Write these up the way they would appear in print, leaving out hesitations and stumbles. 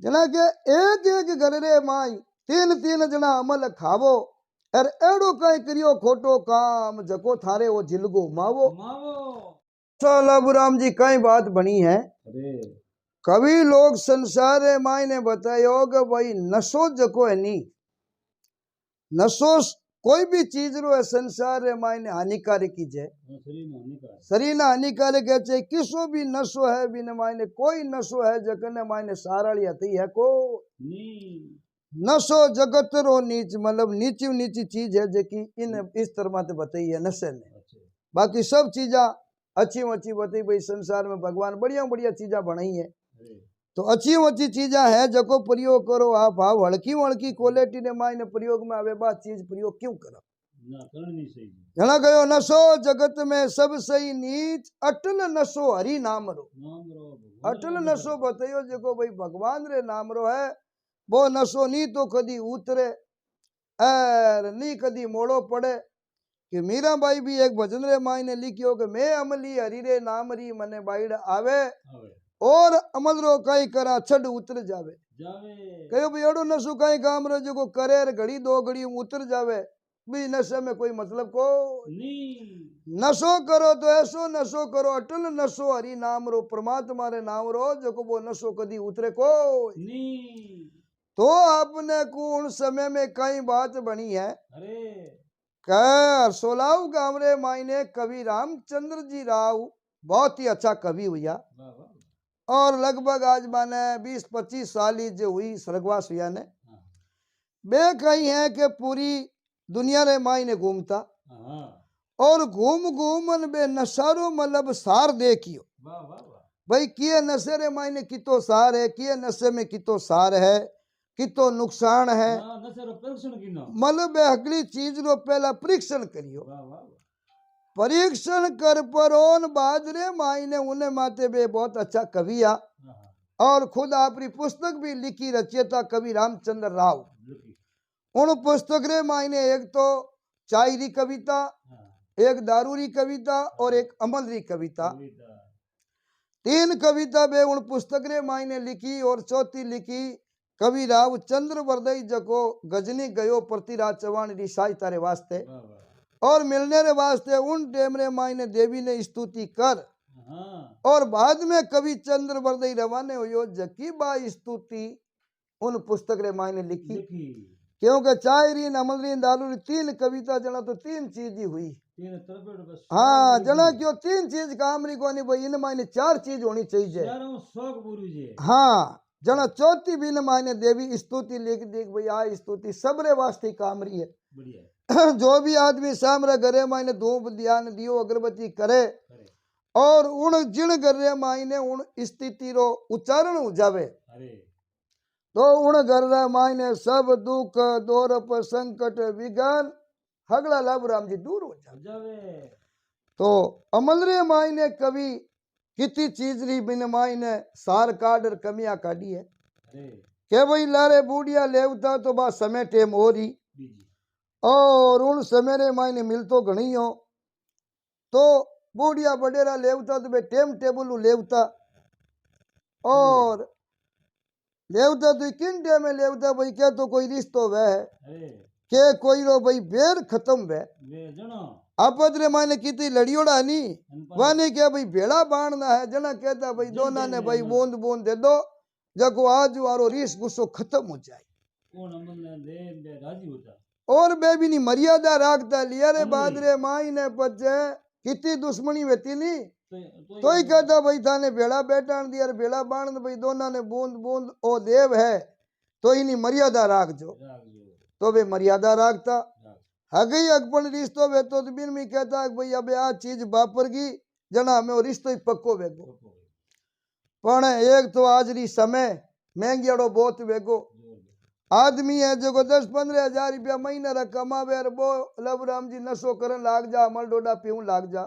जना के एक एक घर रे माई तीन तीन जना अमल खावो अर एड़ो कई करियो खोटो काम जको थारे वो जिलगो मावो। लाभूराम जी कई बात बनी है। कभी लोग संसार रे माई ने बतायो कि भाई नशो जको है नी, नशो कोई भी चीज रो है संसार रे माई ने हानिकारक की है, शरीर ने हानिकारक है। चाहे किसो भी नशो है बिन माई ने कोई नशो है जकने माई ने साराली हती है को नशो जगत रो नीच मतलब नीची नीची चीज है जकी इन इस तरह से बताई है नशे ने। बाकी सब चीजा अच्छी अच्छी बताई भाई संसार में भगवान बढ़िया बढ़िया चीजा बनाई है। तो अच्छी अच्छी चीजा है जको प्रयोग करो आप हाँ हल्की हल्की क्वालिटी ने मायने प्रयोग में आवे बात चीज प्रयोग क्यों करो जना गयो नशो जगत में सब सही नीच अटल नशो हरि नाम रो। अटल नशो बतायो जको भाई भगवान रे नाम रो है वो नशो नी तो कदी उतरे और नी कदी मोड़ो पड़े। कि मीराबाई भी एक भजन रे माई ने लिखियो कि मैं अमली हरि रे नाम री मने बाइड आवे और अमल रो कई करा छड़ उतर जावे। कहो भाई एडो नशो कई काम रो जो करे घड़ी दो घड़ी उतर जावे भी नशे में कोई मतलब को नशो करो तो ऐसो नशो करो अटल नशो हरि नाम रो परमात्मा रे नाम रो जो वो नशो कदी उतरे को। तो आपने कौन समय में कई बात बनी है। सोलाव गांव रे मायने कवि रामचंद्र जी राव बहुत ही अच्छा कवि हुआ और लगभग आज माने 20-25 साल ही जो हुई स्वर्गवास हुआ ने बे कही है कि पूरी दुनिया रे मायने घूमता और घूम घूमन बे नशारो मतलब सार देखियो भाई किए नशे रे मायने कितो सार है किए नशे में कितो सार है कितो नुकसान है मतलब अगली चीज रो पहला परीक्षण करियो। परीक्षण कर परोन बाद रे मायने उन्हें माते बे बहुत अच्छा कवि आ और खुद अपनी पुस्तक भी लिखी रचयिता कवि रामचंद्र राव। उन पुस्तक रे मायने एक तो चाय री कविता एक दारू री कविता और एक अमल री कविता तीन कविता बे उन पुस्तक रे मायने लिखी और चौथी लिखी कवि राव चंद्र वरदई जको गजनी गयो पृथ्वीराज चौहान री सहायता रे वास्ते और मिलने रे वास्ते उन टेम रे मायने देवी ने स्तुति कर और बाद में कवि चंद्र वरदई रवाने हुयो जकी बा स्तुति उन पुस्तक रे मायने लिखी क्योंकि चाय री अमल री दारू री तीन कविता जना तो तीन चीज ही हुई। हाँ जना क्यों तीन चीज काम री कोनी भाई इन मायने चार चीज होनी चाहिए। हाँ जना चौथी भी न मायने देवी स्तुति लिख देख भाई आ स्तुति सबरे वास्ते काम रही है। जो भी आदमी सामने घरे मायने धूप ध्यान दियो अगरबत्ती करे और उन जिन घरे मायने उन स्थिति रो उच्चारण हो जावे तो उन घर मायने सब दुख दोरप संकट विघन हगला लाभूराम जी दूर हो जावे। तो अमल रे मायने कवि कितनी चीज री बिन मायने सार काट और कमियां काटी है के भाई लारे बूढ़िया लेवता तो बा समय टेम हो रही और उन समय रे मायने मिल तो घनी हो तो बूढ़िया बडेरा लेवता तो बे टेम टेबल लेवता और लेवता तो किन टेम में लेवता भाई क्या तो कोई रिश्तो वह के कोई रो भाई बेर खत्म वह आपस रे मायने कितनी लड़ियोड़ा नहीं वाने क्या भाई भेड़ा बांधना है जना कहता भाई दोना ने भाई बूंद बूंद दे दो जको आज वारो रीस गुस्सो खत्म हो जाए और बे भी नहीं मर्यादा राखता लिया रे बाद रे माई ने पचे कितनी दुश्मनी वेती नहीं तो ही कहता भाई थाने भेड़ा बैठा दिया भेड़ा बांध भाई दोना ने बूंद बूंद ओ देव है तो इनी मर्यादा राख जो तो वे मर्यादा राखता हगई अगपन रिश्तो वे तो बिन में कहता भाई अबे आ चीज बापर की जना हमें वो रिश्तो ही पक्को वेगो पण एक तो आज री समय महंगियाड़ो बहुत वेगो आदमी है जो 10-15 हजार रुपया महीना रा कमावे और वो लवराम जी नशो करन लाग जा अमल डोडा पीऊं लाग जा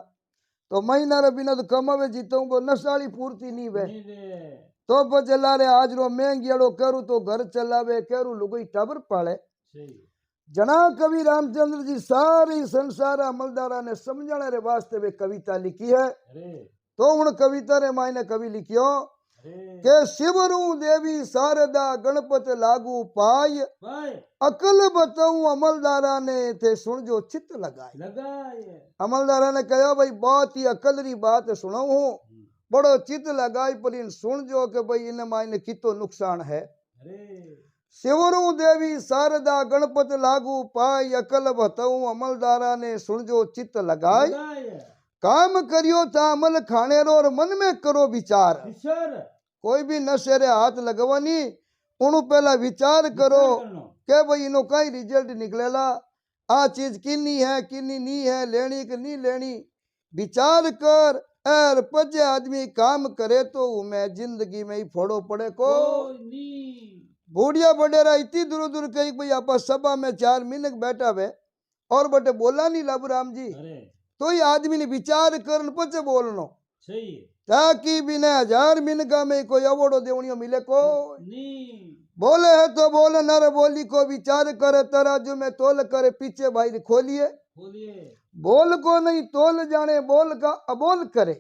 तो महीना रे बिना तो कमावे जीतों को नशाली पूर्ति नहीं वे तो चला रे आज रो महंगियाड़ो करू तो घर चलावे करू लुगई टाबर पाले जना कवि रामचंद्र जी सारी संसार अमलदारा ने समझने रे वास्ते वे कविता लिखी है तो उन कविता रे मायने कवि लिखियो કે શિવરું દેવી શારદા ગણપત લાગુ પાય અકલ બતાऊं अमलदारा ने थे सुन जो चित्त लगाए अमलदारा ने कहा भाई बहुत ही अकल री बात सुनाऊं हूं बड़ो चित्त लगाई पर इन सुन जो के भाई इन मायने कितो नुकसान है शिवरू देवी शारदा गणपत लागू पाय अकल बताऊं अमलदारा ने सुन जो चित्त लगाए काम करियो था अमल खाने रो और मन में करो विचार कोई भी नशे रे हाथ लगवानी उन पहला विचार करो के भाई इनो कई रिजल्ट निकलेला आ चीज किन्नी है किन्नी नहीं है लेनी कि नहीं लेनी विचार कर और पजे आदमी काम करे तो मैं जिंदगी में ही फोड़ो पड़े को बूढ़िया बडेरा इतनी दूर दूर कही भाई आप सभा में 4 मिनट बैठा वे और बटे बोला नहीं लाभ राम जी तो ये आदमी ने विचार कर पचे बोलनो ताकि बिना 1000 मिनका में कोई अवॉर्ड देवनियो मिले को बोले है तो बोले नर बोली को विचार करे तराजू में तोल करे पीछे भाई खोलिए बोल को नहीं तोल जाने बोल का अबोल करे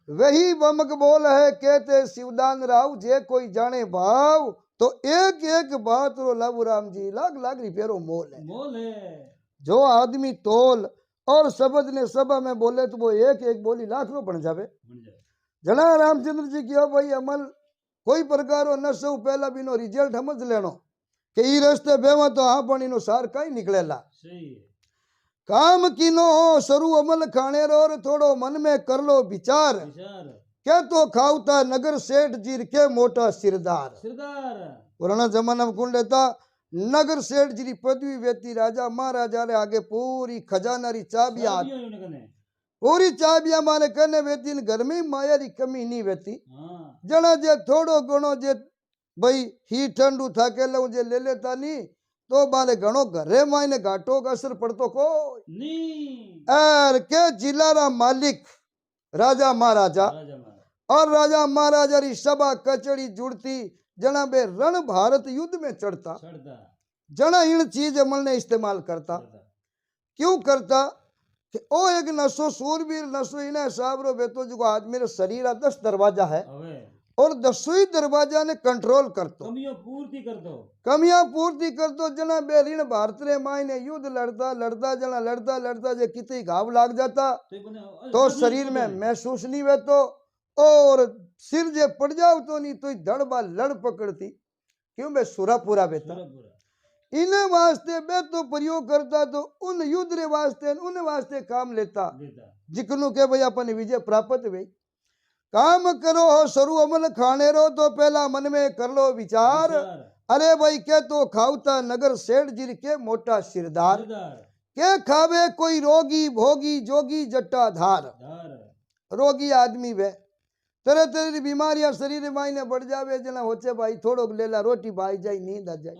वही बमक बोल है कहते शिवदान राव जे कोई जाने भाव तो एक एक बात रो लाभू राम जी लाख लाख रुपये मोल है जो आदमी तोल और शब्द ने सभा में बोले तो वो एक एक बोली लाख रो बन जावे जना रामचंद्र जी की भाई अमल कोई प्रकार नशो पहला बिनो रिजल्ट समझ लेनो के ई रस्ते बेवा तो हाँ पण इनो सार कई निकलेला काम किनो हो शुरू अमल खाने रो और थोड़ो मन में कर लो विचार क्या तो खावता नगर सेठ जीर के मोटा सिरदार पुराना जमाना में कौन लेता नगर सेठ जी पदवी वेती राजा महाराजा रे आगे पूरी खजाना री चाबियां पूरी चाबियां माने कने वेती घर में माया री कमी नहीं वेती जना जे थोड़ो घणो जे भाई ही ठंडू थाके लो जे ले लेता नहीं तो माने घणो घरे मायने घाटो का असर पड़तो को के जिला रा मालिक राजा महाराजा और राजा महाराजा री सभा कचड़ी जुड़ती जना बे रण भारत युद्ध में चढ़ता जना इन चीज अमल ने इस्तेमाल करता क्यों करता कि ओ एक नशो सूरवीर नशो इन्हें हिसाब रो बेतो जो आज मेरे शरीर 10 दरवाजा है और 10 ही दरवाजा ने कंट्रोल करतो कमियां पूर्ति करतो जना बे ऋण भारत रे मायने युद्ध लड़ता लड़ता जना लड़ता लड़ता जे कितनी घाव लाग जाता तो शरीर में महसूस नहीं वेतो और सिर जे पड़ जाओ तो नहीं तो धड़ बा लड़ पकड़ती क्यों बे सुरापुरा बेता इन्हें वास्ते बे तो प्रयोग करता तो उन युद्ध रे वास्ते उन वास्ते काम लेता जिकनु के भाई अपन विजय प्राप्त हुई काम करो हो शुरू अमल खाने रो तो पहला मन में कर लो विचार अरे भाई के तो खावता नगर सेठ जी के मोटा सिरदार के खावे कोई रोगी भोगी जोगी जट्टाधार रोगी आदमी वे तरह तरह की बीमारियां शरीर मायने बढ़ जावे जना होचे भाई थोड़ो लेला रोटी भाई जाई नींद आ जाए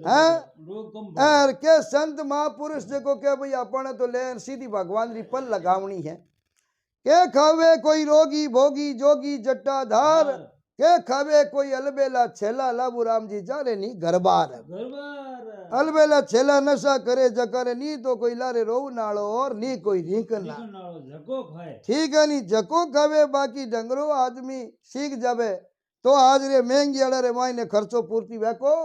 हैं के संत महापुरुष देखो के भाई अपन तो ले सीधी भगवान री पल लगावनी है के खावे कोई रोगी भोगी जोगी जट्टाधार के खावे कोई अलबेला छेला लाभू राम जी जा रे नी घरबार अलबेला छेला नशा करे जकरे नी तो कोई लारे रोव नालो और नी कोई रीकना ठीक है नी जको खावे बाकी डंगरो आदमी सीख जावे तो आज रे महंगी अड़ा रे मायने खर्चो पूर्ति वेको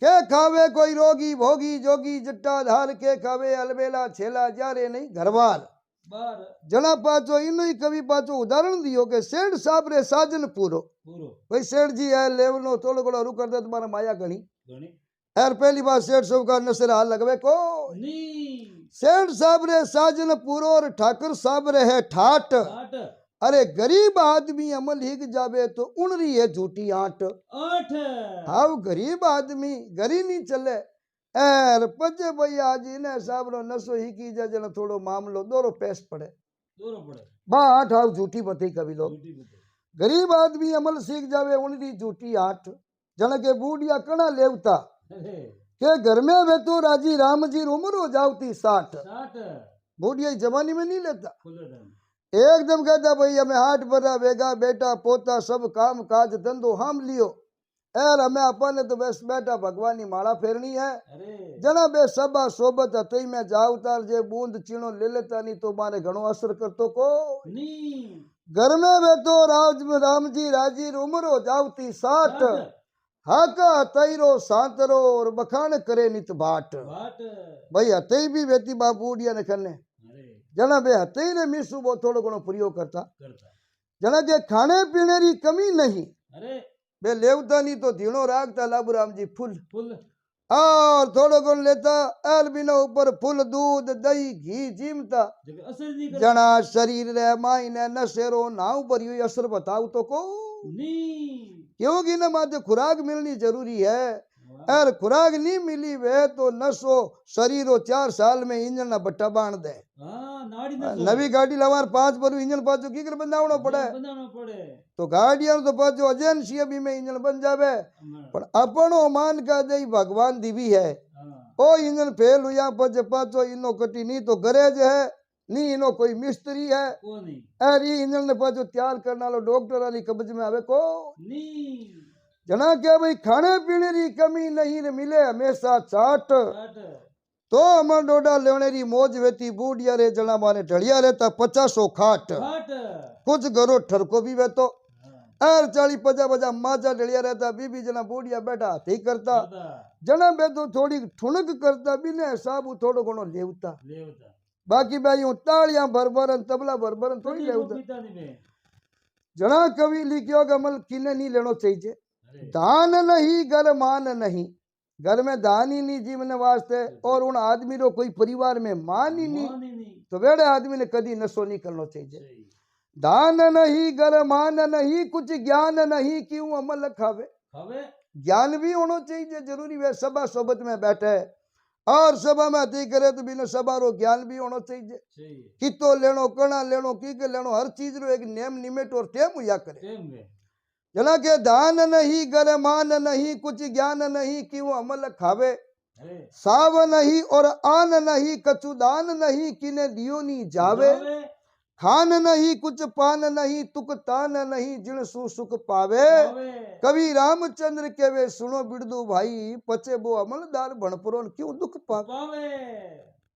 के खावे कोई रोगी भोगी जोगी जट्टाधार के खावे अलबेला छेला जा रे नहीं घरबार जना पाचो इन ही कवि पाचो उदाहरण दियो के सेठ साहब रे साजन पूरो भाई सेठ जी है लेवलो थोड़ो घणो रू कर दे तुम्हारा माया गणी यार पहली बार सेठ साहब का नसर हाल लगवे को सेठ साहब रे साजन पूरो और ठाकर साहब रे है ठाट अरे गरीब आदमी अमल हिग जावे तो उनरी है झूठी आठ हाउ गरीब आदमी गरी नहीं चले एर पचे भाई आज इन्हें साहब रो नसो ही की जा जना थोड़ो मामलो दोरो पेश पड़े बा आठ हाउ झूठी बती कभी लोग गरीब आदमी अमल सीख जावे उनरी झूठी आठ जन के बूढ़िया कणा लेवता के घर में वे तो राजी राम जी उम्र हो जावती 60 बूढ़िया जवानी में नहीं लेता एकदम कहता भाई हमें 8 बरा बेगा बेटा पोता सब काम काज धंधो हम लियो एर हमें अपन तो बस बेटा भगवान की माला फेरनी है जना बे सबा सोबत हतई में जावतार जे बूंद चीणो ले लेता नहीं तो मारे घणो असर करतो को घर में बैठो राम जी राजी उमरो जावती साठ हाका तैरो सांतरो और बखान करे नित बाट भाई हते भी वेती बापूडिया ने करने जना बे हते ने मीसू वो थोड़ो घणो प्रयोग करता जना के खाने पीने री कमी नहीं बे लेवता नहीं तो धीणो राखता लाबूराम जी फुल और थोड़ो गुण लेता एल बिना ऊपर फुल दूध दही घी जीमता जना शरीर रे मायने नशेरो नाव भरी हुई असर बताऊ तो को क्योंकि ना माते खुराक मिलनी जरूरी है और खुराक नहीं मिली वे तो नशो शरीरो 4 साल में इंजन ना बट्टा बांध दे नवी गाड़ी लवार 5 बरू इंजन पाचो की कर बनावनो पड़े तो गाड़ियां तो पाचो एजेंसी भी में इंजन बन जावे पर अपनो मान का दे भगवान दिवी है ओ इंजन फेल हुआ पचे पाचो इनो कटी नहीं तो गैरेज है नहीं इनो कोई मिस्त्री है अरे इंजन ने पाचो तैयार करना लो डॉक्टर वाली कब्ज में आवे को जना क्या भाई खाने पीने की कमी नहीं ने मिले हमेशा चाट तो अमर डोडा लेने री मौज वेती बूढ़िया रे जना माने ढलिया रहता 50 खाट कुछ घरों ठरको भी वे तो 40-50 माजा ढलिया रहता बीबी जना बूढ़िया बैठा हाथी करता जना बे तो थोड़ी ठुनक करता बिना हिसाब थोड़ो घणो लेवता बाकी भाई तालियां भरभरन तबला भरभरन थोड़ी लेवता जना कवि लिखियो कमल किने नहीं लेनो चाहिए दान नहीं घर मान नहीं घर में दान ही नहीं जीवन वास्ते और उन आदमी रो कोई परिवार में मान ही नहीं तो वेड़े आदमी ने कदी नशो नहीं करना चाहिए दान नहीं घर मान नहीं कुछ ज्ञान नहीं क्यों अमल खावे ज्ञान भी होना चाहिए जरूरी है सभा सोबत में बैठे और सभा में अति करे तो बिना सभा रो ज्ञान भी होना चाहिए कितो लेनो कणा लेनो की के लेनो हर चीज रो एक नेम निमेट और टेम हुआ करे जना के दान नहीं घर मान नहीं कुछ ज्ञान नहीं क्यों अमल खावे साव नहीं और आन नहीं कछु दान नहीं किने दियो नहीं जावे खान नहीं कुछ पान नहीं तुक तान नहीं जिन सु सुख पावे कवि रामचंद्र के वे सुनो बिड़दू भाई पचे वो अमलदार भणपुरो क्यों दुख पावे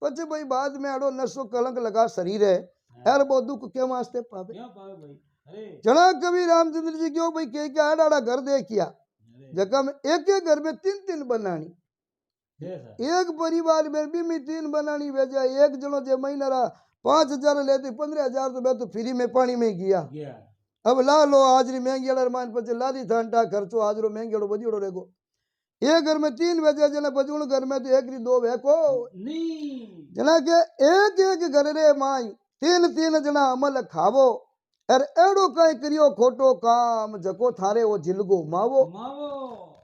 पचे भाई बाद में अड़ो नशो कलंक लगा शरीर है यार वो दुख क्यों वास्ते पावे जना कवि रामचंद्र जी क्यों भाई के क्या आड़ा घर दे किया जगह में एक घर में 3 बनानी एक परिवार में भी 3 बनानी भेजा एक जनो जे महीना 5,000 लेती 15,000 तो मैं तो फ्री में पानी में गया अब ला लो हाजरी महंगी मान पचे लादी घंटा खर्चो हाजरो महंगी बजीड़ो रेगो एक घर में 3 भेजा जना बजून घर में तो 1-2 है को जना के एक घर रे माई 3 जना अमल खावो अरे एड़ो कई करियो खोटो काम जको थारे वो जिलगो मावो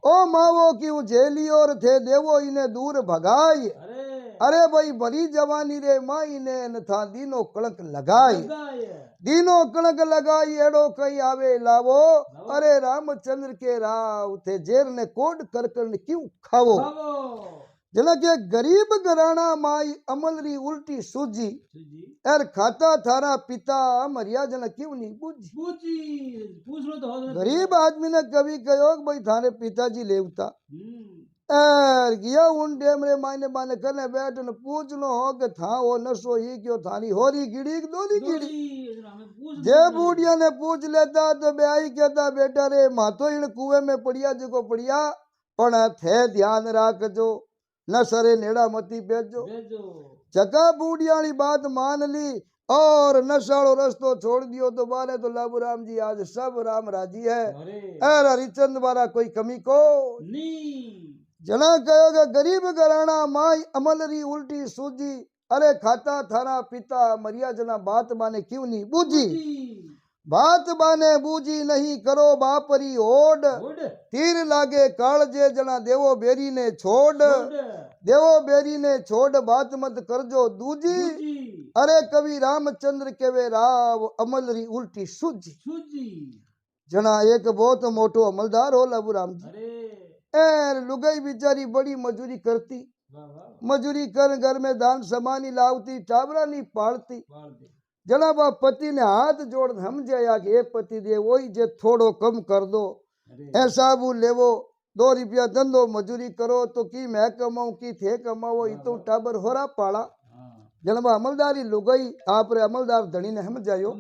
ओ मावो क्यों झेली और थे देवो इन्हें दूर भगाई अरे भाई बड़ी जवानी रे माई ने न था दीनो कलंक लगाई दीनो कलंक लगाई एड़ो कई आवे लावो अरे रामचंद्र के राव थे जेर ने कोड कर क्यों खावो जना के गरीब घराना माई अमल री उल्टी सूजी एर खाता थारा पिता मरिया जना क्यों नहीं पूछ तो गरीब आदमी ने कभी कहो भाई थारे पिताजी लेवता एर गया उन डेमरे मायने माने करने बैठ न पूछ लो हो के था वो नशो ही क्यों थारी होरी गिड़ी दोरी गिड़ी जे बूढ़िया ने पूछ लेता तो ब्याई कहता बेटा रे मातो इन कुएं में पड़िया जको पड़िया पण थे ध्यान राख जो न सरे नेड़ा मती भेजो जका बूढ़ियाली बात मान ली और नशाड़ो रस्तो छोड़ दियो तो बारे तो लाबू राम जी आज सब राम राजी है अरे हरिचंद बारा कोई कमी को जना कहोगे गरीब घराना माई अमल री उल्टी सूजी अरे खाता थारा पिता मरिया जना बात माने क्यों नहीं बूझी बात बाने बूझी नहीं करो बापरी ओड तीर लागे कालजे जना देवो बेरी ने छोड़ देवो बेरी ने छोड़ बात मत करजो दूजी अरे कवि रामचंद्र के वे राव अमल री उल्टी सूजी जना एक बहुत मोटो अमलदार हो लाबू राम जी लुगाई बिचारी बड़ी मजूरी करती मजूरी कर घर में दान समानी लावती टाबरा नहीं पालती जना बा पति ने हाथ जोड़ समझाया कि पति दे वही जे थोड़ो कम कर दो ऐसा वो लेवो 2 रुपया धंधो मजूरी करो तो की मैं कमाऊं की थे कमाओ इतो टाबर होरा पाला जना बा अमलदारी लुगाई आप रे अमलदार धनी ने समझायो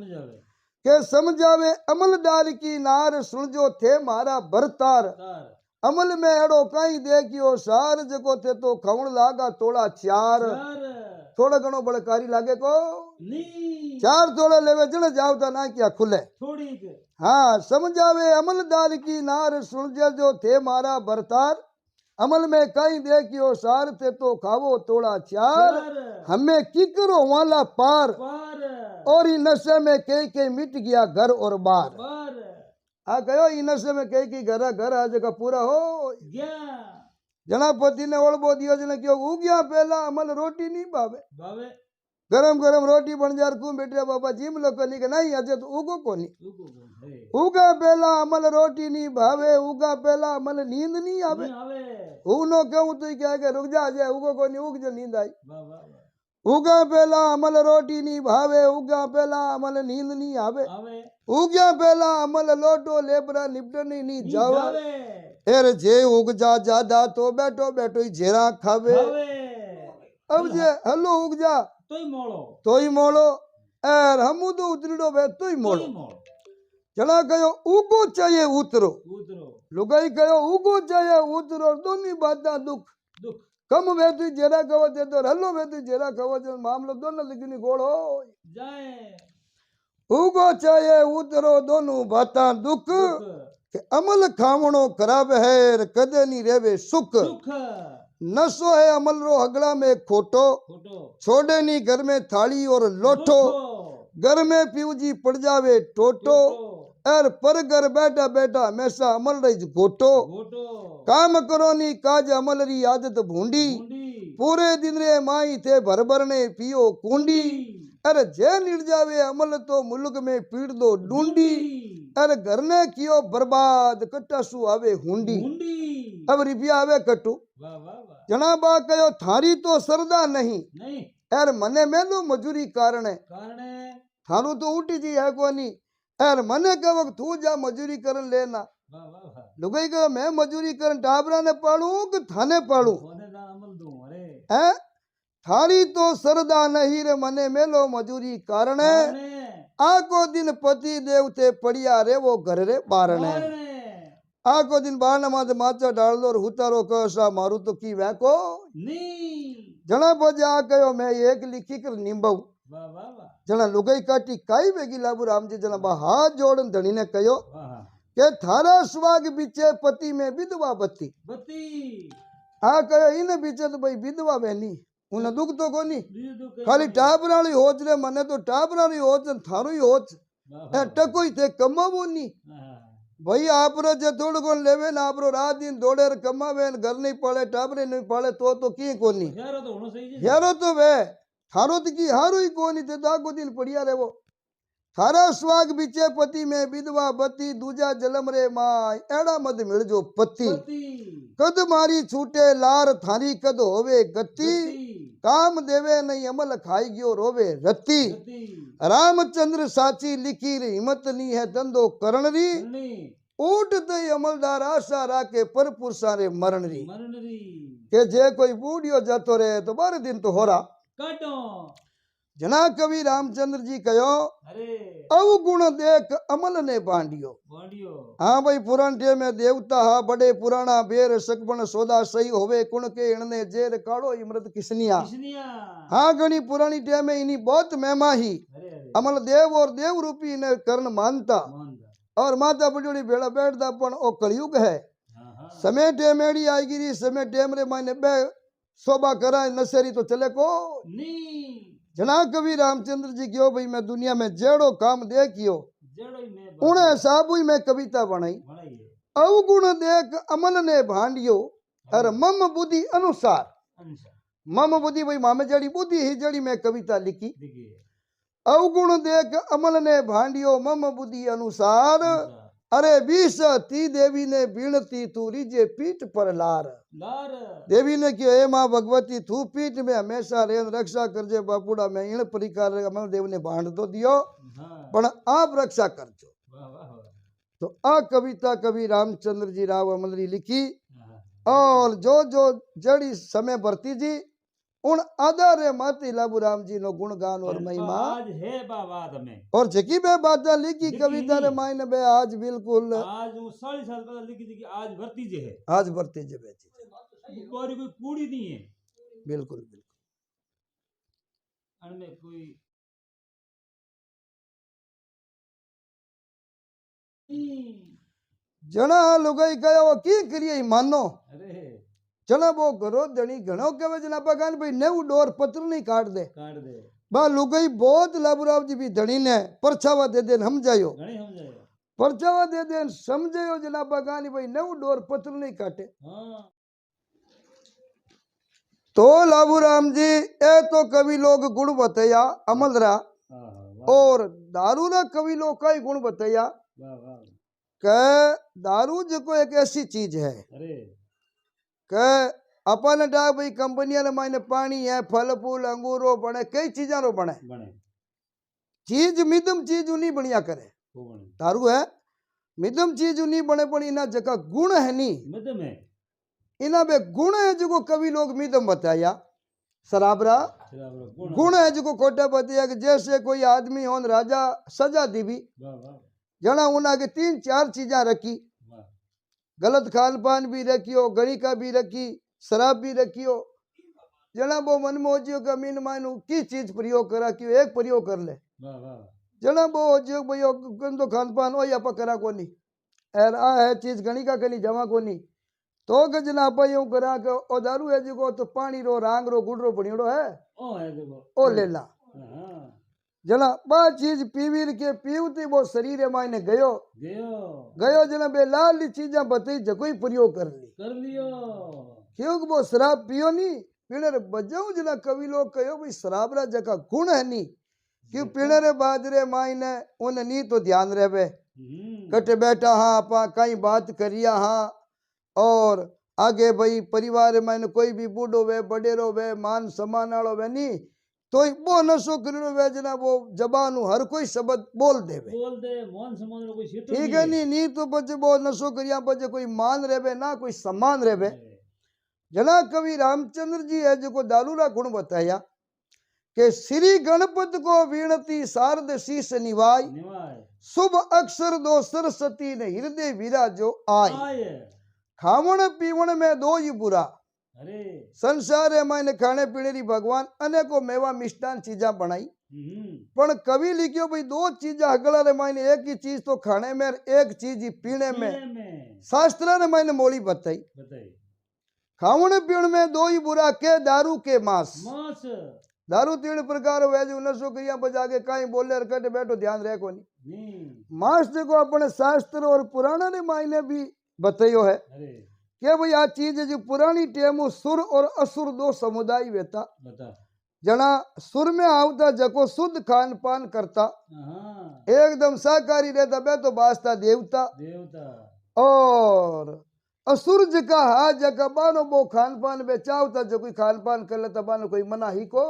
के समझावे अमलदार की नार सुन जो थे मारा भरतार अमल में एड़ो कहीं देखियो सार जको थे तो खवण लागा तोड़ा चार थोड़ा घणो बड़कारी लागे को चार तोड़ा लेवे जण जावता ना क्या खुले हाँ समझावे अमलदार की नार सुन जो थे मारा भरतार अमल में कहीं देखियो सार थे तो खावो तोड़ा चार हमें किकरो वाला पार और इन नशे में के मिट गया घर और बार आ गयो इन नशे में के घर आज का पूरा हो जना पति ने ओळबो दियो जने क्यों उग्या पहला अमल रोटी नहीं भावे गरम गरम रोटी बन जार कु बेटे बाबा जिम लो कनी के नहीं अजे तो उगो कोनी उगा पहला अमल रोटी नहीं भावे उगा पहला अमल नींद नहीं आवे उनो कहूं तो क्या के रुक जा जे उगो कोनी उग जो नींद आई उगा पहला अमल रोटी नहीं भावे उगा पहला अमल नींद नहीं आवे उग्या पहला अमल लोटो लेबरा निपट नहीं जावा एर जे उग जा ज्यादा तो बैठो बैठो ही जेरा खावे अब जे हलो उग जा तो ही मोड़ो एर हमू तो उतरड़ो बे तो ही मोड़ो चला कहो उगो चाहिए उतरो लुगाई कहो उगो चाहिए उतरो दोनों बातें दुख कम वे तू जेरा कहो दे तो हलो वे तू जेरा कहो जो मामलो दोनों लिखनी गोड़ो उगो चाहिए उतरो दोनों बातें दुख अमल खावणो खराब है कदे नहीं रेवे सुख नशो है अमल रो हगड़ा में खोटो छोड़े नहीं घर में थाली और लोटो घर में पीवजी पड़ जावे टोटो और पर घर बैठा बैठा हमेशा अमल रही गोटो काम करो नी काज अमल री आदत भूंडी पूरे दिन रे माई थे भर भरने पियो कुंडी अरे जे निड़ जावे अमल तो मुल्क में पीड़ दो ढूंढी अरे घर ने कियो बर्बाद कट्टासू आवे हुंडी अब रिपिया आवे कट्टू जना बा कयो थारी तो सरदा नहीं अरे मने मेलो मजूरी कारण है थारू तो उठी जी है कोनी अरे मने कहो तू जा मजूरी करन लेना लुगाई कहो मैं मजूरी करन टाबरा ने पालू कि थाने पालू है थारी तो सरदा नहीं रे मने मेलो मजूरी कारण आको दिन पति देवते पड़िया रे वो घर रे बारने आको दिन बारने माथे माचा डाल दो और हुतारो कसा मारू तो की वैको जना बजा कयो मैं एक लिखी कर निंबऊ जना लुगाई काटी काई बेगी लाबू राम जी जना बा हाथ जोड़न धनी ने कयो के थारा सुवाग बीचे पति में विधवा बत्ती आ कयो इन बीचे तो भाई विधवा बहनी उन्हें दुख तो कोनी खाली टाबराली होच रे मने तो टाबराली होच थारो ही होच टको ही थे कमावो नी भाई आपरो जे थोड़ कोन लेवे ना आपरो रात दिन दौड़े कमावे घर नहीं पड़े टाबरे नहीं पड़े तो की कोनी यारो तो वे थारो तो की हारो ही कोनी थे दागो दिन पड़िया रे वो थारा स्वाग बीचे पति में विधवा बत्ती दूजा जलम रे माय एड़ा मत मिल जो पति कद मारी छूटे लार थारी कद होवे गति काम देवे नहीं अमल खाई गयो रोवे रत्ती रामचंद्र साची लिखी री हिम्मत नहीं है धंधो करण री उठते अमलदार आशा राके पर पुरुषा रे मरण री के जे कोई बूढ़ियो जातो रहे तो 12 दिन तो हो रहा जना कवि रामचंद्र जी कहो अवगुण देख अमल ने बांडियो हाँ भाई पुराण टे में देवता हा बड़े पुराना बेर सकबन सौदा सही होवे कुण के इणने जेर काड़ो इमृत किसनिया हाँ घनी पुरानी टे में इन्हीं बहुत महिमा ही अमल देव और देव रूपी इन्हें कर्ण मानता और माता बड़ी बेड़ा बैठता पण ओ कलयुग है समय टेमेड़ी आएगी समय टेम रे माने बे शोभा करा नशेरी तो चले को जना कवि रामचंद्र जी क्यों भाई मैं दुनिया में जेड़ो काम देखियो उन्हें हिसाब ही मैं कविता बनाई अवगुण देख अमल ने भांडियो और मम बुद्धि अनुसार मम बुद्धि भाई मामे जड़ी बुद्धि ही जड़ी मैं कविता लिखी अवगुण देख अमल ने भांडियो मम बुद्धि अनुसार अरे 20 ती देवी ने बीणती तू रीजे पीठ पर लार देवी ने कहो हे मां भगवती तू पीठ में हमेशा रेन रक्षा करजे बापूड़ा में इन परिकार अमल देव ने भांड तो दियो पण आप रक्षा करजो तो आ कविता कवि रामचंद्र जी राव अमलरी लिखी और जो जो जड़ी समय भरती जी उन आधारे माती लाबू राम जी नो गुणगान और महिमा आज है बात हमें और जकी बे बात लिखी लिखी कविता रे ही। मायने बे आज बिल्कुल आज वो 40 साल पहले लिखी थी कि आज भर्ती जे है आज बरते जे बेची बुखारी कोई कूड़ी नहीं है बिल्कुल बिल्कुल अनमें कोई जना लुगाई गयो की करिए मानो अरे जना वो घरो धनी घणो कहे जना पगान भाई नेव डोर पत्र नहीं काट दे काट दे बा लुगाई बहुत लाबुराव जी भी धनी ने परछावा दे दे समझायो घणी समझायो परछावा दे दे समझायो जना पगान भाई नेव डोर पत्र नहीं काटे हाँ तो लाबूराम जी ए तो कवि लोग गुण बताया अमलरा वाह और दारू ना कवि लोग कई गुण बताया वाह के दारू जो एक ऐसी चीज है अरे के अपन डा भाई कंपनिया ने मायने पानी है फल फूल अंगूरो बने कई चीजा रो बने बने चीज मिदम चीज नहीं बनिया करे वो बने दारू है मिदम चीज नहीं बने पण इना जका गुण है नी मध्यम है इना बे गुण है जो कवि लोग मिदम बताया शराबरा गुण गुण है जो खोटा बताया कि जैसे कोई आदमी होन राजा सजा दीवी वाह वाह जना उना के 3-4 चीजा रखी वाह गलत खान पान भी रखियो गणिका भी रखी शराब भी रखियो जना वो मन में होजियो का मीन मानू की चीज प्रयोग करा क्यों एक प्रयोग कर ले वाह वाह जना वो होजियो भैया गंदो खान पान हो या पकड़ा कोनी एर आ है चीज गणिका कनी जमा कोनी तो गजना आप यूं करा के ओ दारू है जो तो पानी रो रांग रो गुड़ रो बनियोड़ो है ओ है देखो ओ ले ला हाँ जना बा चीज पीवीर के पीवती वो शरीर है मायने गयो गयो गयो जना बे लाल चीजा बताई जकोई प्रयोग कर ली कर लियो क्योंकि वो शराब पियो नी पीने रे बजाऊ जना कवि लोग कहो भाई शराब रा जका गुण है नी क्यों पीने रे बाजरे मायने उन नी तो ध्यान रहे कटे बैठा हाँ आपा कई बात करिया हाँ और आगे भाई परिवार में कोई भी बूढ़ो वे बडेरो वे मान सम्मान वालो वे नी तो वो नशो करो वे जना वो जबान हर कोई शब्द बोल देवे बोल दे मान सम्मान कोई सीट ठीक है नी तो बच्चे वो नशो करिया बच्चे कोई मान रहे ना कोई सम्मान रहे जना कवि रामचंद्र जी है जो दारूरा गुण बताया कि श्री गणपत को वीणती शारद शीस निवाय शुभ अक्षर दो सरस्वती ने हृदय विराजो आय खावण पीवण में दो ही बुरा अरे संसार है मैंने खाने पीने री भगवान अनेको मेवा मिष्टान चीजा बनाई पण कवि लिखियो भाई दो चीजा अगला रे मैंने एक ही चीज तो खाने में एक चीज ही पीने में शास्त्र ने मैंने मोड़ी बताई खावण पीवण में दो ही बुरा के दारू के मांस दारू 3 प्रकार हो जो नशो करिया बजा के कहीं बोले कटे बैठो ध्यान रहे को नहीं मांस देखो अपने शास्त्र और पुराना ने मायने भी बतायो है कि भाई आ चीज जो पुरानी टेम सुर और असुर दो समुदाय वेता जना सुर में आवता जको शुद्ध खान पान करता एकदम शाकाहारी रहता बे तो बास्ता देवता और असुर जका हा जका बानो वो खान पान बेचावता जो कोई खान पान कर लेता बानो कोई मना ही को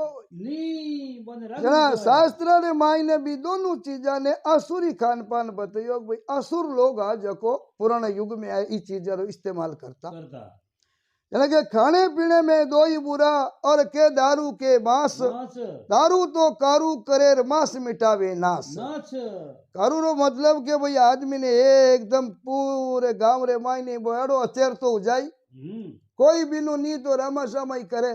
जना शास्त्र ने मायने भी दोनों चीजा ने असुरी खान पान बतायो भाई असुर लोग आ जको पुराने युग में ई चीजा रो इस्तेमाल करता जना के खाने पीने में दो ही बुरा और के दारू के मांस दारू तो कारू करे मांस मिटावे नाश कारू रो मतलब के भाई आदमी ने एकदम पूरे गांव रे मायने बड़ो अचेर तो हो जाई कोई बिनु नी तो रामा सामाई करे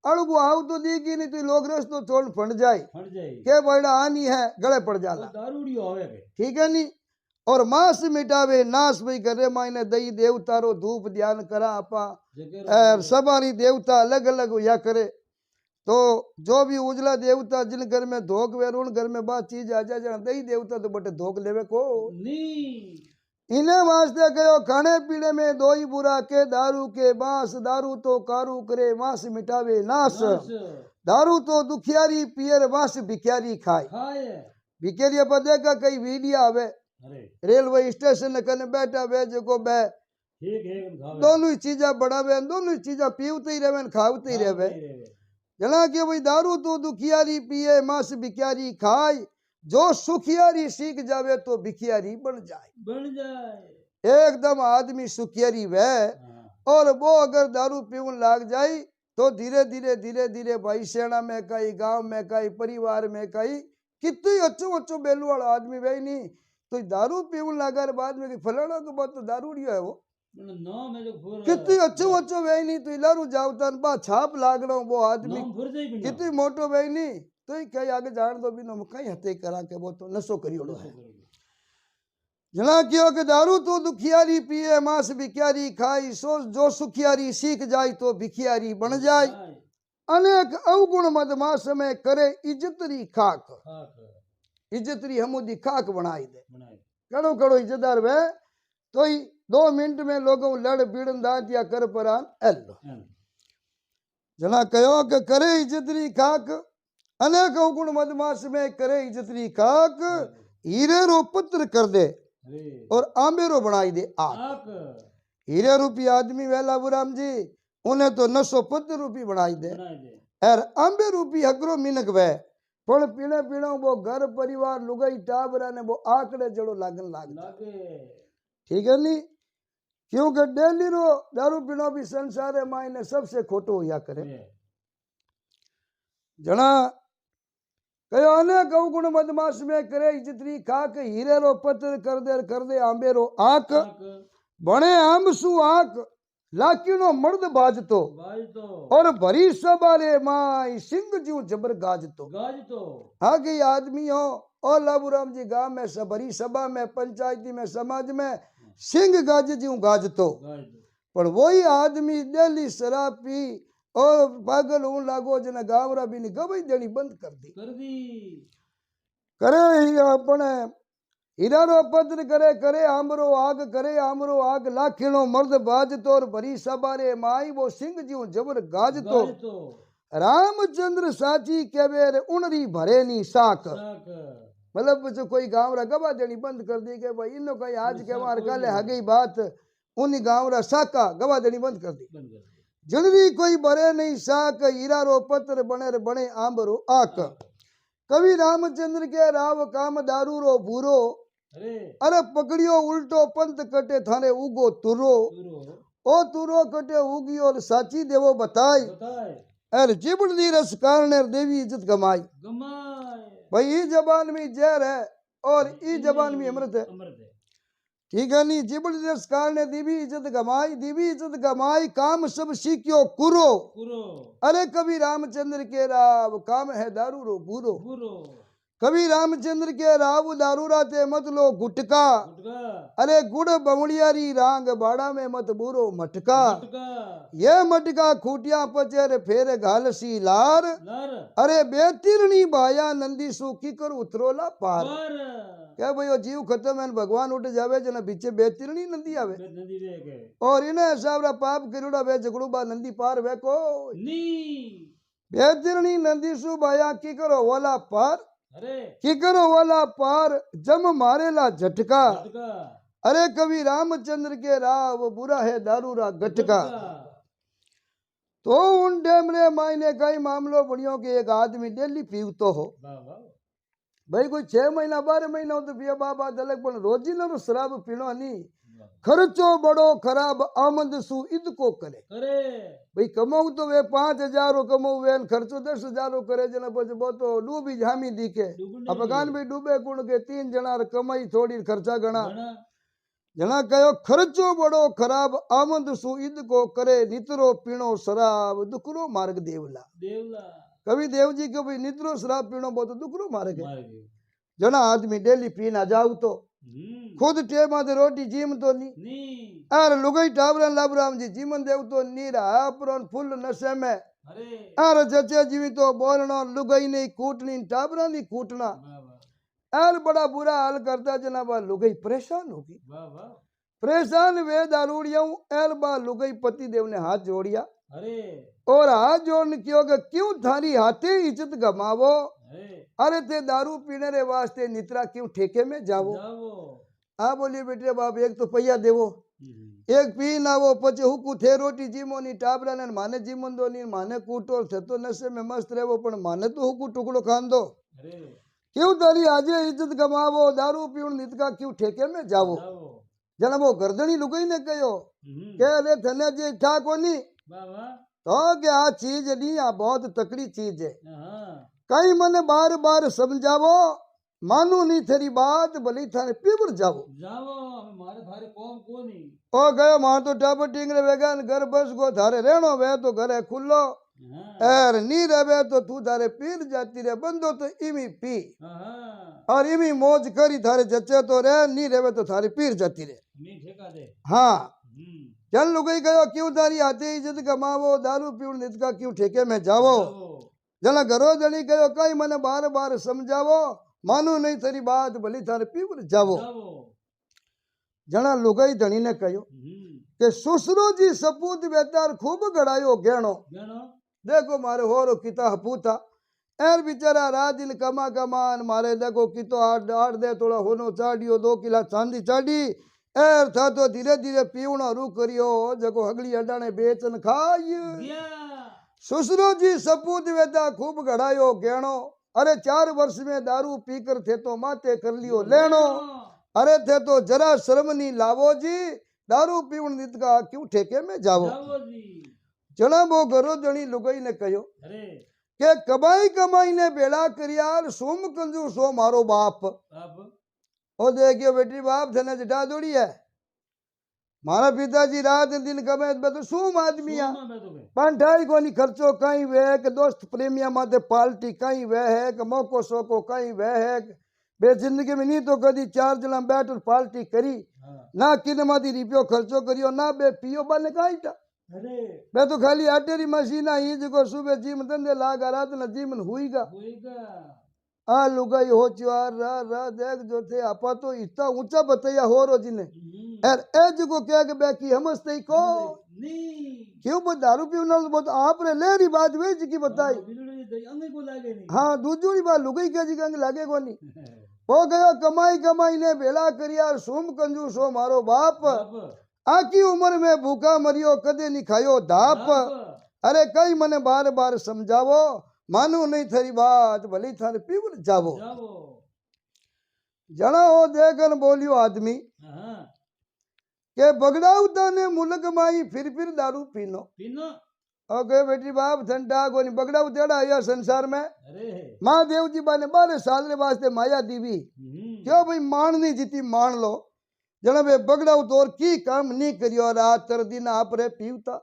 अड़गो आव तो दीगी नहीं तो लोग रस तो छोड़ फंड जाए के बड़ा आनी है गले पड़ जाला ठीक है नी और मांस मिटावे नाश भी करे मायने दई देवता रो धूप ध्यान करा आपा सबारी देवता अलग अलग हुआ करे तो जो भी उजला देवता जिन घर में धोक वे उन घर में बात चीज आ जाए दई देवता तो बटे धोक लेवे को इन्हें वास्ते कहो खाने पीने में दो ही बुरा के दारू के बांस दारू तो कारू करे मांस मिटावे नाश दारू तो दुखियारी पियर मांस भिखारी खाए भिखारी पर देखा कई वीडियो आवे रेलवे स्टेशन कने बैठा वे जो बे दोनों ही चीजा बढ़ावे दोनों ही चीजा पीवते ही रहे खावते ही रहे जना के भाई दारू तो दुखियारी पिए मांस भिखारी खाए जो सुखियारी सीख जावे तो भिखियारी बन जाए एकदम आदमी सुखियारी वे और वो अगर दारू पीवन लाग जाए तो धीरे धीरे भाई सेना में कई गांव में कई परिवार में कई कितनी अच्छो बेलू वाला आदमी भाई नहीं तो दारू पीवन लगा बाद में फलाना के बाद तो दारू रियो है वो नाम है जो फुर कितनी अच्छो भाई नहीं तो इलारू जावता बा छाप लागनो वो आदमी नाम फुर जाई बिना कितनी मोटो भाई नहीं तो ही कई आगे जान दो बिना कई हते करा के वो तो नशो करियोड़ो है जना क्यों के दारू तो दुखियारी पिए मांस भिखियारी खाई सो जो सुखियारी सीख जाए तो भिखियारी बन जाए अनेक अवगुण मदमास में करे इज्जतरी खाक इज्जतरी हमूदी खाक बनाई दे कड़ो कड़ो इज्जतदार वे तो ही 2 मिनट में लोगों लड़ बीड़न दांतिया कर परान एलो जना कहो के करे इज्जतरी खाक अनेक अवगुण मदमास में करे इज्जतरी खाक हीरे रो पुत्र कर दे और आंबेरो बनाई दे आक हीरे रूपी आदमी वेला बुराम जी उन्हें तो नशो पुत्र रूपी बनाई दे और आंबे रूपी हकरो मिनक वे पण पीने पीने वो घर परिवार लुगाई टाबरा ने वो आंकड़े जड़ो लागन लागे ठीक है नी क्योंकि डेली रो दारू पीनो भी संसार है मायने सबसे खोटो होया करे जना कयो अनेक अवगुण मदमास में करे इज्जतरी खाक हीरे रो पत्र कर दे आंबे रो आंक बने आमसू आंक लाकीनो मर्द बाजतो और भरी सभा रे माई सिंह जीव जबर गाजतो आगे आदमी हो और लाबूराम जी गांव में भरी सभा में पंचायती में समाज में सिंह गाज जीव गाजतो पर वही आदमी डेली शराब पी और पागल हूं लागो जना गावरा भी गवाई देनी बंद कर दी करे अपने हीरारो पत्र करे आमरो आग लाखीनो मर्द बाजतो और भरी सबारे माई वो सिंह जीव जबर गाजतो रामचंद्र साची केवेर उनरी भरे नी साक मतलब जो कोई गांव रा गवा देनी बंद कर दी के भाई इनो कहीं आज के मार काले हगई बात उन्हीं गांव रा साका गवा देनी बंद कर दी जल्दी कोई भरे नहीं साक हीरारो पत्र बने आंबरो आक कवि रामचंद्र के राव काम दारू रो भूरो अरे पकड़ियो उल्टो पंथ कटे थाने उगो तुरो ओ तुरो कटे उगी और साची देवो बताई अरे जिबड़ दी रस कारण देवी इज्जत गमाई भाई ई जबान में जहर है और ई जबान में अमृत है ठीक है नी जिबड़ दी रस कारण देवी इज्जत गमाई काम सब सीखियो कुरो अरे कवि रामचंद्र के राव काम है दारू रो भूरो कवि रामचंद्र के राव दारू राते मत लो गुटका अरे गुड़ बमड़ियारी रांग बाड़ा में मत बूरो मटका ये मटका खूटिया पचेर फेर घालसी लार अरे बेतिरनी भाया नंदी सूखी कर उतरोला पार क्या भाई जीव खत्म है भगवान उठ जावे जना पीछे बेतिरनी नंदी आवे और इन्हें हिसाब पाप करूड़ा वे झगड़ूबा नंदी पार वे को बेतिरनी नंदी सु भाया की करो वाला पार की करो वाला पार जम मारेला झटका अरे कवि रामचंद्र के राव बुरा है दारू रा गटका तो उन डेमरे मायने कई मामलो बनियो के एक आदमी डेली पीवतो हो भाई कोई 6 महीना 12 महीना तो पिया बाबा दलक पण रोजी न शराब पीनो नहीं खर्चो बड़ो खराब आमद सु ईद को करे भाई कमाऊ तो वे 5,000 कमाऊ वे खर्चो 10,000 करे जना पछ वो तो डूबी जामी दिखे अपगान भी डूबे गुण के 3 जना कमाई थोड़ी खर्चा गणा जना कहो खर्चो बड़ो खराब आमद सु ईद को करे नितरो पीणो शराब दुखरो मार्ग देवला कवि देव जी को भाई नितरो शराब पीणो बहुत दुखरो मार्ग है जना आदमी डेली पीना जाऊ तो खुद टेमा दे रोटी जीम तो नी अरे लुगाई टाबरा लाबराम जी जीवन देव तो नीरा अपरन फुल नशे में अरे जचे जीवी तो बोलना लुगाई नहीं कूटनी टाबरा नहीं कूटना अरे बड़ा बुरा हाल करता जनाब लुगाई परेशान होगी परेशान वे दारूड़िया एल बा लुगाई पति देव ने हाथ जोड़िया और हाथ जोड़ने क्यों थारी हाथे इज्जत गमावो अरे ते दारू पीने रे वास्ते नित्रा क्यों ठेके में जावो आ बोलिए बेटे बाप एक तो पैया देवो एक पी ना वो पचे हुकू थे रोटी जीमो नी टाबरा ने माने जीमन दो नी माने कूटो थे तो नशे में मस्त रहो पण माने तो हुकू टुकड़ो खान दो क्यों तारी आजे इज्जत गमावो दारू पीण नित्का क्यों ठेके में जावो जना वो गर्दनी लुगाई ने कहो के रे थने जे ठा कोनी तो कि आ चीज नहीं, आ बहुत तकड़ी चीज है। हाँ कई मने बार बार समझावो, मानू नहीं तेरी बात, भली थाने पीवर जावो। जाओ हमारे थारे कौन को नहीं। ओ गयो मार तो टब टिंगरे वेगन घर बस गो, थारे रहनो वे तो घरे खुल्लो, हाँ एर नी रहे तो तू थारे पीर जाती रे, बंदो तो इमी पी हाँ और इमी मौज करी, थारे जच्चे तो रहे, नी रहे तो थारी पीर जाती रे। मी ठेका दे। हाँ हम्म, चल लुगाई गयो, क्यों तारी आते इज्जत कमावो, दारू पीउण नित का क्यों ठेके में जावो। जाओ जना घरो जणी गयो, कई मने बार बार समझावो, मानू नहीं तेरी बात, भली थारे पीवर जावो। जाओ। जना लुगाई धणी ने कहो कि ससुरो जी सपूत बेतार खूब गड़ायो गहणो, जानो देखो मारे होरो किता हपूता, एर बेचारा रात दिन कमा कमान मारे देखो कितो आठ आठ दे थोड़ा होनो चाड़ियो, 2 किला चांदी चाड़ी, एर था तो धीरे धीरे पीवणो रू करियो, जको हगली अडाणे बेचन खाय। दिया ससुरो जी सपूत वेता खूब गड़ायो गहणो, अरे 4 वर्ष में दारू पीकर थे तो माते कर लियो लेनो, अरे थे तो जरा शर्म नहीं लावो जी, दारू पीवण नित का क्यों ठेके में जावो। जाओ जी। जना वो घरो जणी लुगाई ने कहो अरे के कमाई कमाई ने बेड़ा करियार, सोम कंजू सो मारो बाप। अब ओ देखियो बेटी बाप थने जटा दौड़ी है, मारा पिताजी रात दिन कमे तो सूम आदमी आ, सोमा मैं तो गए। पण ढाई कोनी खर्चो कहीं वे के दोस्त प्रेमिया माते पार्टी कहीं वे है के मौको सोको कहीं वे है, बे जिंदगी में नहीं तो कदी 4 जना बैठ और पार्टी करी, हाँ ना किन माती रिपियो खर्चो करियो, ना बे पियो बाने काई टा, अरे बे तो खाली आटेरी मशीन ही जको सुबह जिम धंधे लागा रात न जिम हुईगा। होएगा। आ लुगाई हो चार रा रा देख जो थे आपा तो इतना ऊंचा बताया हो रो जी ने, यार ए जको क्या के बैकी हमसते को नहीं क्यों वो दारू पीने वाला बहुत आप रे ले रही बात वे जी की बताई। बिजली दे अंगे को लागे नहीं। हाँ दूसरी बात लुगाई क्या जी कंग लागे को नहीं, हो गया कमाई कमाई ने बेला करिया, सोम कंजूस हो मारो बाप, अब आकी उम्र में भूखा मरियो कदे नहीं खायो धाप। अब अरे कई मने बार बार समझावो, मानू नहीं थारी बात, भली थारे पीवर जावो। जाओ। जना हो देखन बोलियो आदमी हाँ के बगड़ाउता ने मुल्क माई फिर दारू पीनो, पीनो। और कहे बेटी बाप ठंडा को नहीं बगड़ाऊ तेड़ा आया संसार में, अरे महादेव जी बाने 12 साल रे वास्ते माया दीवी, क्यों भाई मान नहीं जीती मान लो, जना बे बगड़ाऊ तोर की काम नहीं करियो, रात तर दिन आप रे पीवता,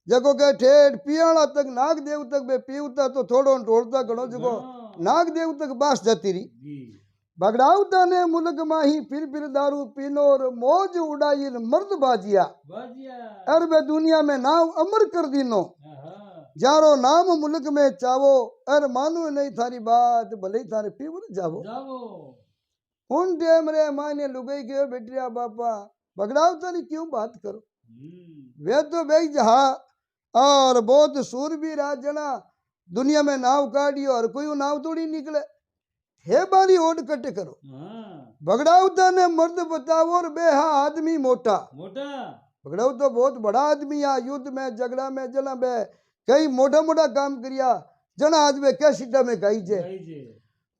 जको के ठेठ पियाणा तक नाग देव तक बे पीवता तो थोड़ो ढोलता घणो जको नाग देव तक बास जाती रही। जी बगड़ाउता ने मुल्क माही फिर दारू पीनो और मौज उड़ाई मर्द बाजिया, बाजिया। अर बे दुनिया में नाम अमर कर दीनो, हाँ जारो नाम मुल्क में चावो, अर मानो नहीं थारी बात, भले ही थारे पीवर जावो। जाओ। उन टेम रे माने लुगाई के बेटिया बापा बगड़ाउता ने क्यों बात करो, वे तो भाई जहा और बहुत सूरबीर आज जना दुनिया में नाव काटियो और कोई नाव थोड़ी निकले, हे बारी ओट कट करो। हाँ बगड़ाउता ने मर्द बताओ और बेहा आदमी मोटा, मोटा। बगड़ाऊ तो बहुत बड़ा आदमी आ, युद्ध में झगड़ा में जना बे कई मोटा मोटा काम करिया, जना आज बे क्या सीटा में गई जे। भाई जी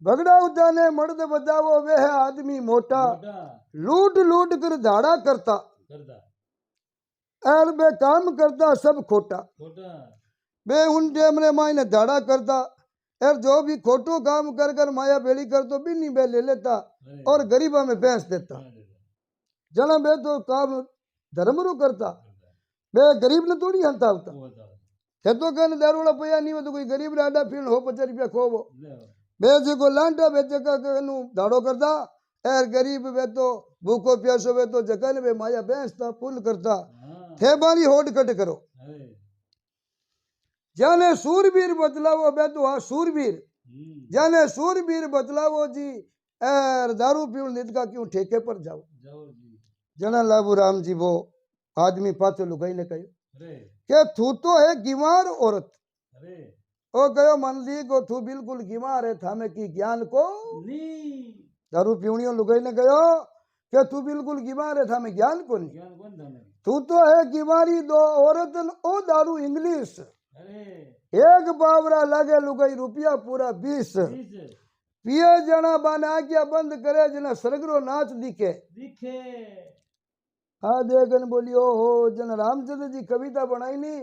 बगड़ाउता ने मर्द बताओ वे है आदमी मोटा, मोटा लूट लूट कर धाड़ा करता, करता और बे काम करता सब खोटा, खोटा। बे उन टेम रे मायने धाड़ा करता, और जो भी खोटो काम कर कर माया बेड़ी कर तो भी नहीं बे ले लेता अरे और गरीबा में बेच देता, जना बे तो काम धर्म रू करता, बे गरीब ने थोड़ी हंता होता, थे तो कहने दारूड़ा पया नहीं हो तो कोई गरीब राडा फिर हो 50 रुपया खोवो, बे जो लांटा बे जगह कहनु धाड़ो करता, एर गरीब बे तो भूखो प्यासो बे तो जगह ने बे माया बेचता पुण्य करता, थे बारी होड़ कट करो। जाने सूरबीर बतलावो बे तो हाँ सूरबीर, जाने सूरबीर बतलावो जी, एर दारू पीण नित का क्यों ठेके पर जाओ। जाओ जी। जना लाबू राम जी वो आदमी पाछो लुगाई ने कहो अरे के तू तो है गिमार औरत, अरे ओ कहो मंदी को तू बिल्कुल गिमार है, थामे की ज्ञान को, नहीं दारू पीवणियों लुगाई ने कहो के तू बिल्कुल गिमार है, थामे ज्ञान को नहीं, ज्ञान कौन था मेरी। तू तो है गिमारी दो औरत ओ दारू इंग्लिश, अरे एक बावरा लगे लुगाई रुपया पूरा 20, बीस पिए जना बाने आज्ञा बंद करे जना सरगरो नाच दिखे। दिखे। हाँ देखन बोलियो हो जन रामचंद्र जी कविता बनाई नी,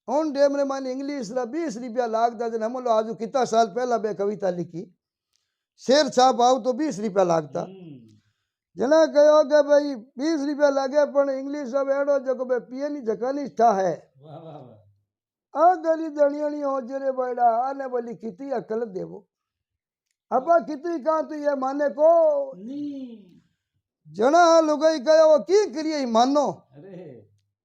उन टाइम रे माने इंग्लिश रा 20 रुपया लागता जन हम लो आज कितना साल पहला बे कविता लिखी शेर छाप आओ तो 20 रुपया लागता जना कहो के भाई 20 रुपया लागे पण इंग्लिश अब एडो जको बे पीएनी जकानी था है वाह वाह वाह आ गली दणियानी हो जरे बड़ा आने बोली कितनी अकल देवो अपा कितनी कहा तो ये माने को नी जना लुगाई कहो की करिए मानो अरे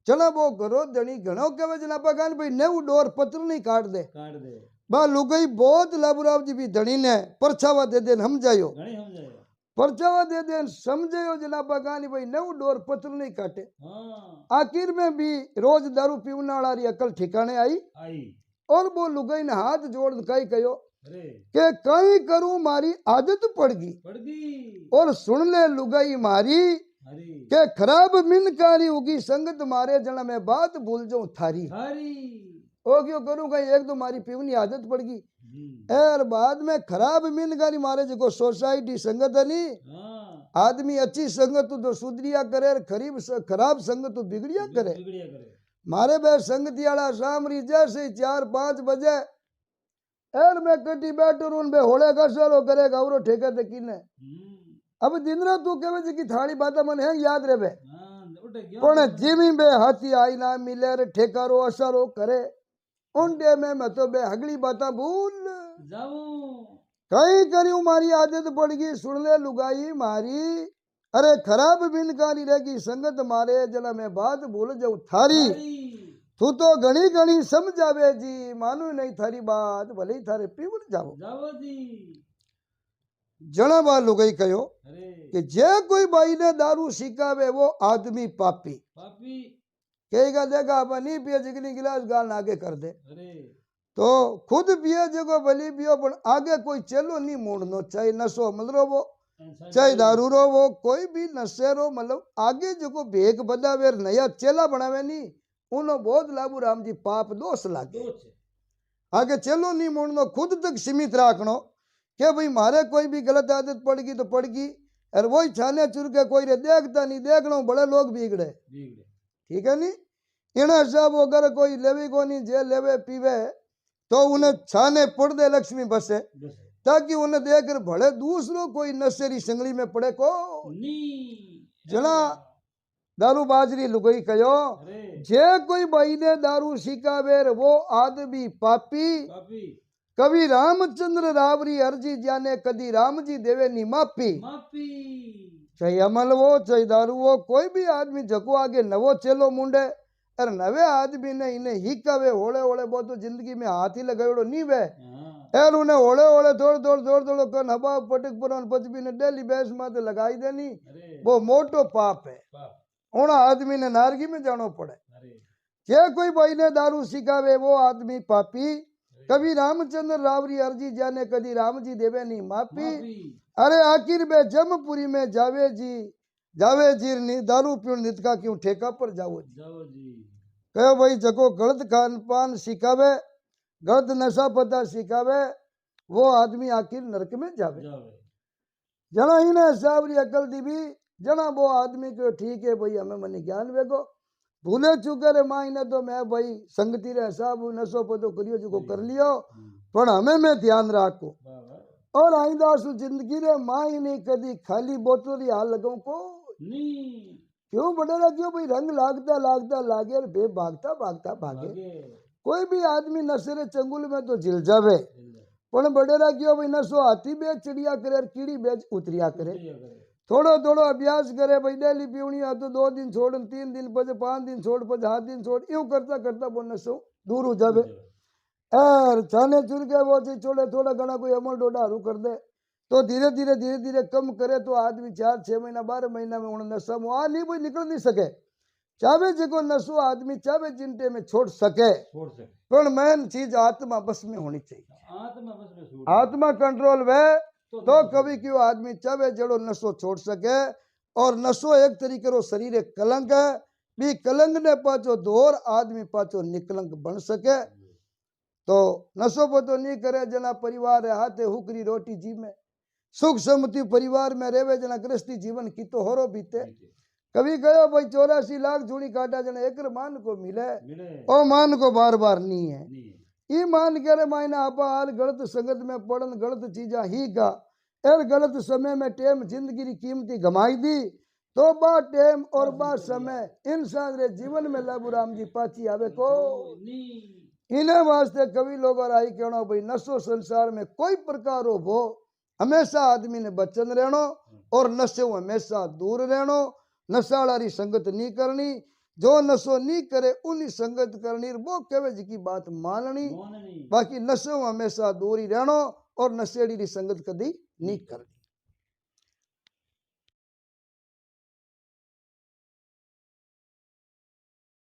चला वो करो धनी घणो कहे जना अपा कान भाई नेऊ डोर पत्र नहीं काट दे काट दे बा लुगाई बहुत लाबुराव जी भी धनी ने परछावा दे दे समझायो घणी समझायो परछावा दे दे समझायो जना अपा कान भाई नेऊ डोर पत्र नहीं काटे हाँ आखिर में भी रोज दारू पीवने वाली अकल ठिकाने आई आई और वो लुगाई ने हाथ जोड़ कई कहो अरे के कई करूं मारी आदत पड़ गई पड़ गई और सुन ले लुगाई मारी हरी के खराब मिनकारी होगी संगत मारे जना मैं बात भूल जाऊं थारी हरी ओ क्यों करूं कहीं एक दो मारी पीवनी आदत पड़ गई और बाद में खराब मिनकारी मारे जो सोसाइटी संगत है नी हाँ आदमी अच्छी संगत तो सुधरिया करे और खराब संगत तो बिगड़िया करे बिगड़िया करे मारे बे संगती वाला शामरी जैसे 4-5 बजे एर मैं कटी बैठो उन बे होले का सरो करेगा और ठेके ते किने अब दिन रात तू कहे जी की थाली बाता मन है याद रे बे हाँ उठे गया पण जिमी बे हाथी आई ना मिले रे ठेकारो असरो करे उन डे में मैं तो बे हगली बाता भूल जाऊं कहीं करी मारी आदत पड़ गई सुन ले लुगाई मारी अरे खराब बिनकारी रहेगी संगत मारे जला मैं बात भूल जाऊं थारी हरी तू तो घनी घनी समझावे जी मानू नहीं थारी बात भले ही थारे पीवड़ जाओ जाओ जी जणा बा लुगाई कहो अरे कि जे कोई भाई ने दारू सिखावे वो आदमी पापी पापी कहेगा देखा अपन नहीं पिए जिगनी गिलास गाल आगे कर दे अरे तो खुद पिए जगो भली पियो पर आगे कोई चेलो नहीं मोड़नो चाहे नशो मतलब वो चाहे दारू रो वो कोई भी नशे रो मतलब आगे जो भेग बदावे नया चेला बनावे नहीं उनो बहुत लाभू राम जी पाप दोष लागे आगे चलो नहीं मोड़नो खुद तक सीमित राखनो के भाई मारे कोई भी गलत आदत पड़ गई तो पड़ गई और वही छाने चुर के कोई रे देखता नहीं देखना बड़े लोग बिगड़े ठीक है नहीं इना साहब अगर कोई लेवी को नहीं जे लेवे पीवे तो उन्हें छाने पड़ दे लक्ष्मी बसे ताकि उन्हें देखकर भले दूसरों कोई नशेरी संगली में पड़े को जना दारू बाजरी लुगाई कहो जे कोई भाई ने दारू सिखावे वो आदमी पापी कवि रामचंद्र रावरी अर्जी जाने कदी राम जी देवे नी माफी चाहे अमल वो चाहे दारू वो कोई भी आदमी जको आगे नवो चेलो मुंडे और नवे आदमी ने इन्हें हिकावे होले होले बहुत तो जिंदगी में हाथ ही लगायो नहीं वे यार उन्हें होले होले थोड़ कर हवा पटक पुरान पचबी ने डेली बैस माते लगाई देनी वो मोटो पाप है उन आदमी ने नारगी में जानो पड़े जे कोई भाई ने दारू सिखावे वो आदमी पापी कभी रामचंद्र रावरी अर्जी जाने कदी राम जी देवे नहीं माफी अरे आखिर में जमपुरी में जावे जी नी दारू पीण नितका क्यों ठेका पर जाओ जी कहो भाई जको गलत खान पान सिखावे गलत नशा पता सिखावे वो आदमी आखिर नरक में जावे जना इन्हें सावरी अकल दी भी जना वो आदमी को ठीक है भाई हमें मन ज्ञान वेगो भूले चुके रे माँ ने तो मैं भाई संगति रे साहब नशो पतो करियो जो कर लियो पर हमें मैं ध्यान राखो और आइंदा सु जिंदगी रे माँ नहीं कदी खाली बोतल हाल लगाऊ को क्यों बड़ेरा क्यों भाई रंग लागता लागे बे भागता भागे कोई भी आदमी नशे रे चंगुल में तो जिल जावे पर बड़ेरा क्यों भाई नशो हाथी बेच चिड़िया करे कीड़ी बेच उतरिया करे थोड़ो अभ्यास करे भाई डेली पीवनी है तो 2 दिन छोड़ 3 दिन पचे 5 दिन छोड़ पचे 7 दिन छोड़ यूं करता वो नशो दूर हो जावे और छाने चुर के वो चीज छोड़े थोड़ा घना कोई अमल डोडा हरू कर दे तो धीरे धीरे कम करे तो आदमी 4-6 महीना 12 महीना में उन्हें नशा में आ नहीं कोई निकल नहीं सके चाहे जो नशो आदमी चाहे चिंटे में छोड़ सके पर मेन चीज आत्मा बस में होनी चाहिए आत्मा कंट्रोल वे तो कभी क्यों आदमी चाहे जड़ो नशो छोड़ सके और नशो एक तरीके रो शरीर एक कलंक है भी कलंक ने पाचो दौर आदमी पाचो निकलंक बन सके तो नशो पतो नहीं करे जना परिवार है हाथे हुकरी रोटी जी में सुख समति परिवार में रेवे जना गृहस्थी जीवन की तो होरो बीते कभी कहो भाई 84 लाख जूनी काटा जने एक मान को मिले मिले ओ मान को बार बार नहीं है नहीं ई मान के रे मायने आपा हाल गलत संगत में पड़न गलत चीजा ही का एर गलत समय में टेम जिंदगी की कीमती गमाई दी तो बा टेम और बा समय इंसान रे जीवन में लाबू राम जी पाची आवे को नहीं इन्हें वास्ते कवि लोग और आई कहना भाई नशो संसार में कोई प्रकार हो वो हमेशा आदमी ने बचन रहनो और नशे हमेशा दूर रहनो नशाड़ी संगत नहीं करनी जो नशो नहीं करे उन्हीं संगत करनी वो कहे जी की बात माननी कौन नहीं बाकी नशे हमेशा दूर ही रहनो और नशेड़ी की संगत कदी नहीं करनी।